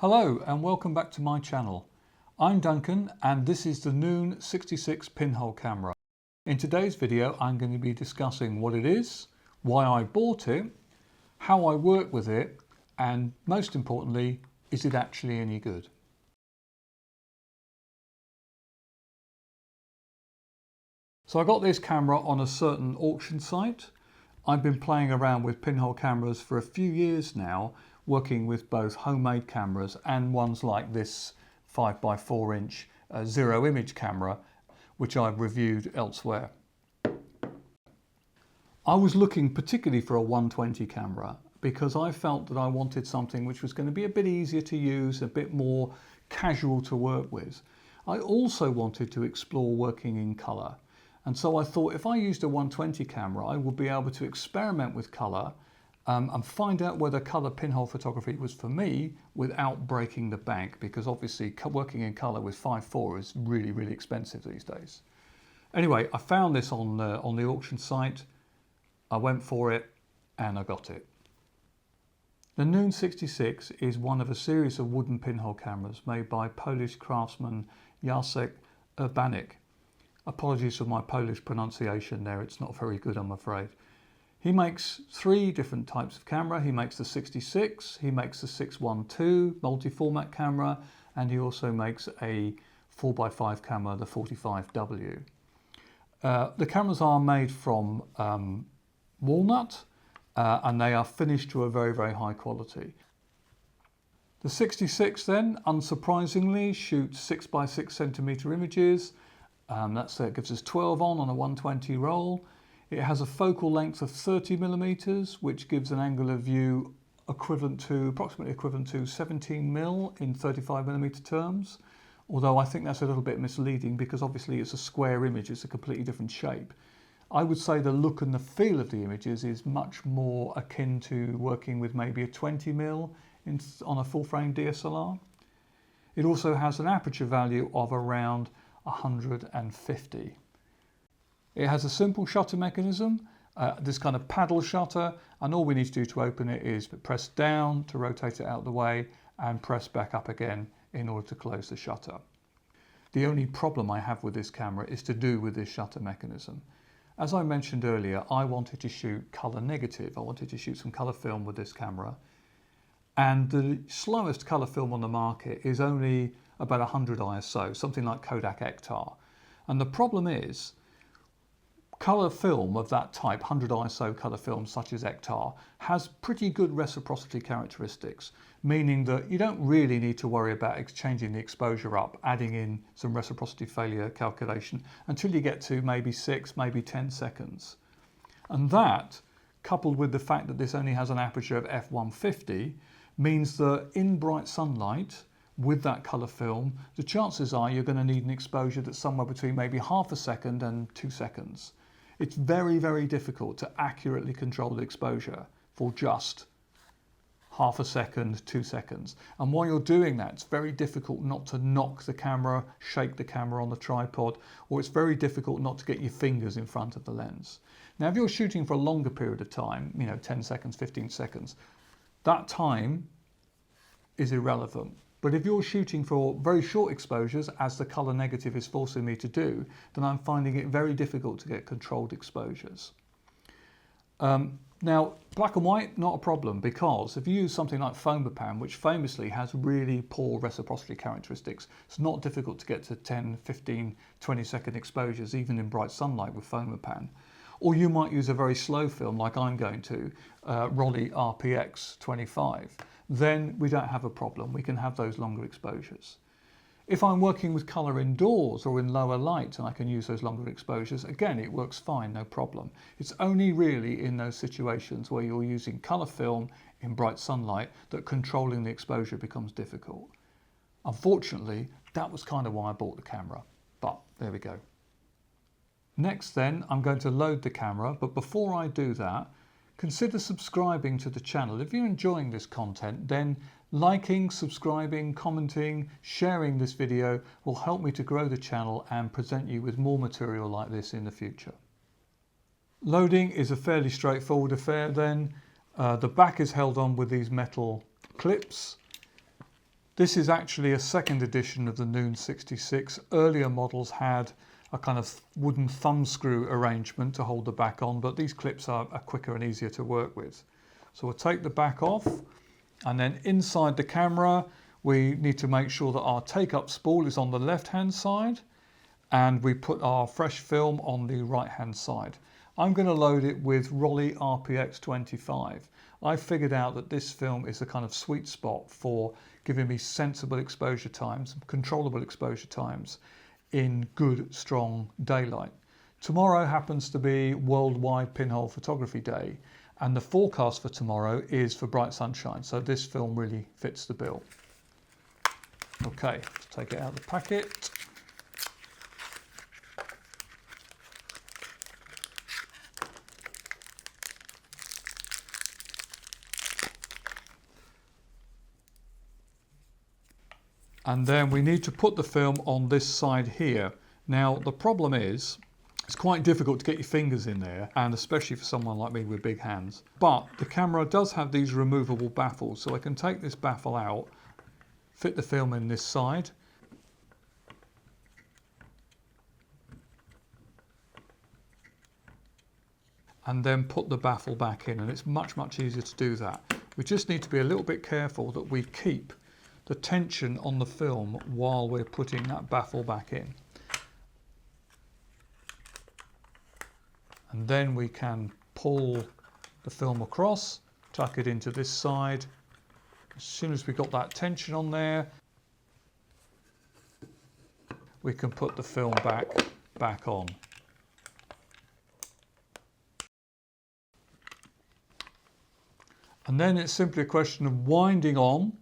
Hello and welcome back to my channel. I'm Duncan and this is the Noon 66 pinhole camera. In today's video I'm going to be discussing what it is, why I bought it, how I work with it, and most importantly, is it actually any good? So I got this camera on a certain auction site. I've been playing around with pinhole cameras for a few years now, working with both homemade cameras and ones like this 5x4 inch zero image camera, which I've reviewed elsewhere. I was looking particularly for a 120 camera because I felt that I wanted something which was going to be a bit easier to use, a bit more casual to work with. I also wanted to explore working in colour. And so I thought if I used a 120 camera, I would be able to experiment with colour and find out whether colour pinhole photography was for me without breaking the bank, because obviously working in colour with 5.4 is really expensive these days. Anyway, I found this on the auction site. I went for it and I got it. The Noon 66 is one of a series of wooden pinhole cameras made by Polish craftsman Jacek Urbanik. Apologies for my Polish pronunciation there, it's not very good, I'm afraid. He makes three different types of camera. He makes the 66, he makes the 612 multi-format camera, and he also makes a 4x5 camera, the 45W. The cameras are made from walnut and they are finished to a very high quality. The 66 then, unsurprisingly, shoots 6x6 centimeter images. That gives us 12 on a 120 roll. It has a focal length of 30 millimeters, which gives an angle of view approximately equivalent to 17 mil in 35 millimeter terms. Although I think that's a little bit misleading because obviously it's a square image, it's a completely different shape. I would say the look and the feel of the images is much more akin to working with maybe a 20 mil on a full frame DSLR. It also has an aperture value of around 150. It has a simple shutter mechanism, this kind of paddle shutter, and all we need to do to open it is press down to rotate it out of the way and press back up again in order to close the shutter. The only problem I have with this camera is to do with this shutter mechanism. As I mentioned earlier, I wanted to shoot colour negative. I wanted to shoot some colour film with this camera, and the slowest colour film on the market is only about 100 ISO, something like Kodak Ektar. And the problem is, colour film of that type, 100 ISO colour film such as Ektar, has pretty good reciprocity characteristics, meaning that you don't really need to worry about changing the exposure up, adding in some reciprocity failure calculation until you get to maybe 6, maybe 10 seconds. And that, coupled with the fact that this only has an aperture of f150, means that in bright sunlight, with that colour film, the chances are you're going to need an exposure that's somewhere between maybe half a second and 2 seconds. It's very difficult to accurately control the exposure for just half a second, 2 seconds. And while you're doing that, it's very difficult not to knock the camera, shake the camera on the tripod, or it's very difficult not to get your fingers in front of the lens. Now, if you're shooting for a longer period of time, 10 seconds, 15 seconds, that time is irrelevant. But if you're shooting for very short exposures, as the colour negative is forcing me to do, then I'm finding it very difficult to get controlled exposures. Now, black and white, not a problem, because if you use something like Fomapan, which famously has really poor reciprocity characteristics, it's not difficult to get to 10, 15, 20 second exposures, even in bright sunlight with Fomapan. Or you might use a very slow film like I'm going to, Rolly RPX 25. Then we don't have a problem. We can have those longer exposures. If I'm working with colour indoors or in lower light and I can use those longer exposures, again, it works fine, no problem. It's only really in those situations where you're using colour film in bright sunlight that controlling the exposure becomes difficult. Unfortunately, that was kind of why I bought the camera, but there we go. Next then, I'm going to load the camera, but before I do that, consider subscribing to the channel. If you're enjoying this content, then liking, subscribing, commenting, sharing this video will help me to grow the channel and present you with more material like this in the future. Loading is a fairly straightforward affair then. The back is held on with these metal clips. This is actually a second edition of the Noon 66. Earlier models had a kind of wooden thumb screw arrangement to hold the back on, but these clips are quicker and easier to work with. So we'll take the back off, and then inside the camera we need to make sure that our take-up spool is on the left-hand side, and we put our fresh film on the right-hand side. I'm going to load it with Rolly RPX25. I figured out that this film is a kind of sweet spot for giving me sensible exposure times, controllable exposure times in good, strong daylight. Tomorrow happens to be Worldwide Pinhole Photography Day, and the forecast for tomorrow is for bright sunshine, so this film really fits the bill. Okay, let's take it out of the packet. And then we need to put the film on this side here. Now the problem is, it's quite difficult to get your fingers in there, and especially for someone like me with big hands. But the camera does have these removable baffles, so I can take this baffle out, fit the film in this side, and then put the baffle back in, and it's much easier to do that. We just need to be a little bit careful that we keep the tension on the film while we're putting that baffle back in. And then we can pull the film across, tuck it into this side. As soon as we got that tension on there, we can put the film back on. And then it's simply a question of winding on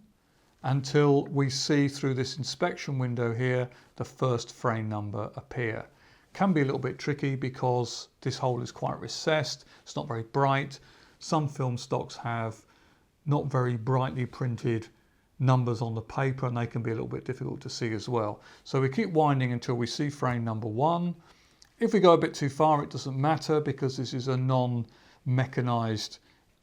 until we see through this inspection window here the first frame number appear. Can be a little bit tricky because this hole is quite recessed, it's not very bright. Some film stocks have not very brightly printed numbers on the paper, and they can be a little bit difficult to see as well. So we keep winding until we see frame number 1. If we go a bit too far, it doesn't matter because this is a non-mechanized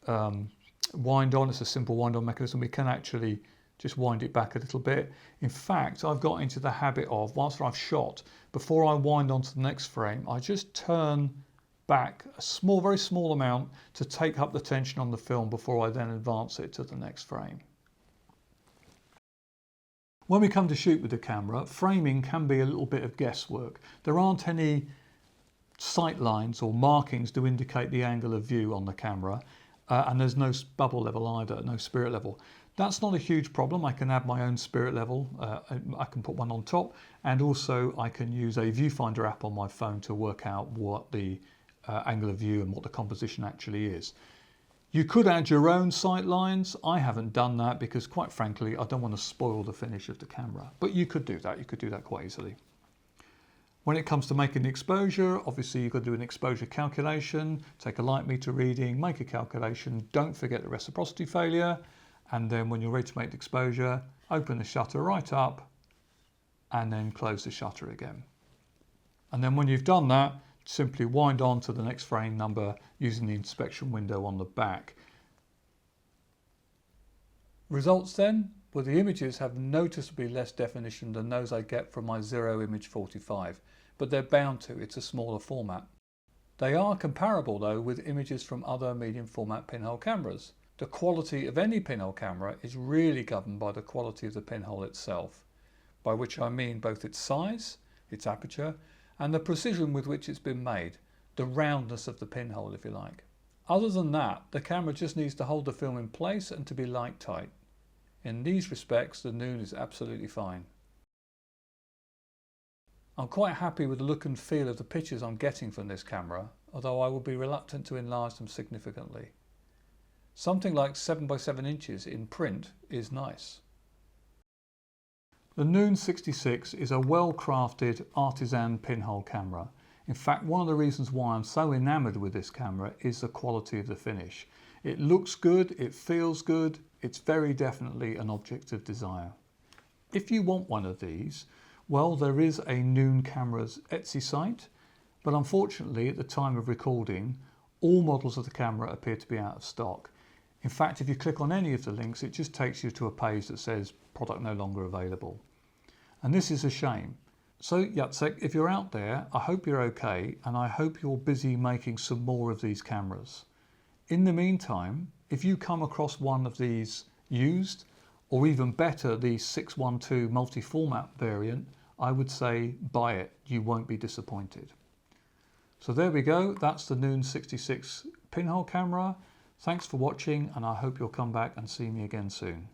wind on. It's a simple wind on mechanism. We can actually just wind it back a little bit. In fact, I've got into the habit of, whilst I've shot, before I wind onto the next frame, I just turn back a small, very small amount to take up the tension on the film before I then advance it to the next frame. When we come to shoot with the camera, framing can be a little bit of guesswork. There aren't any sight lines or markings to indicate the angle of view on the camera, and there's no bubble level either, no spirit level. That's not a huge problem. I can add my own spirit level. I can put one on top, and also I can use a viewfinder app on my phone to work out what the angle of view and what the composition actually is. You could add your own sight lines. I haven't done that because, quite frankly, I don't want to spoil the finish of the camera. But you could do that. You could do that quite easily. When it comes to making the exposure, obviously you've got to do an exposure calculation, take a light meter reading, make a calculation. Don't forget the reciprocity failure. And then when you're ready to make the exposure, open the shutter right up and then close the shutter again. And then when you've done that, simply wind on to the next frame number using the inspection window on the back. Results then? Well, the images have noticeably less definition than those I get from my Zero Image 45, but they're bound to, it's a smaller format. They are comparable though with images from other medium format pinhole cameras. The quality of any pinhole camera is really governed by the quality of the pinhole itself, by which I mean both its size, its aperture, and the precision with which it's been made, the roundness of the pinhole if you like. Other than that, the camera just needs to hold the film in place and to be light tight. In these respects, the Noon is absolutely fine. I'm quite happy with the look and feel of the pictures I'm getting from this camera, although I would be reluctant to enlarge them significantly. Something like 7 by 7 inches in print is nice. The Noon 66 is a well-crafted artisan pinhole camera. In fact, one of the reasons why I'm so enamoured with this camera is the quality of the finish. It looks good, it feels good, it's very definitely an object of desire. If you want one of these, well, there is a Noon Cameras Etsy site, but unfortunately at the time of recording, all models of the camera appear to be out of stock. In fact, if you click on any of the links, it just takes you to a page that says product no longer available. And this is a shame. So Jacek, if you're out there, I hope you're okay, and I hope you're busy making some more of these cameras. In the meantime, if you come across one of these used, or even better, the 612 multi-format variant, I would say buy it. You won't be disappointed. So there we go. That's the Noon 66 pinhole camera. Thanks for watching, and I hope you'll come back and see me again soon.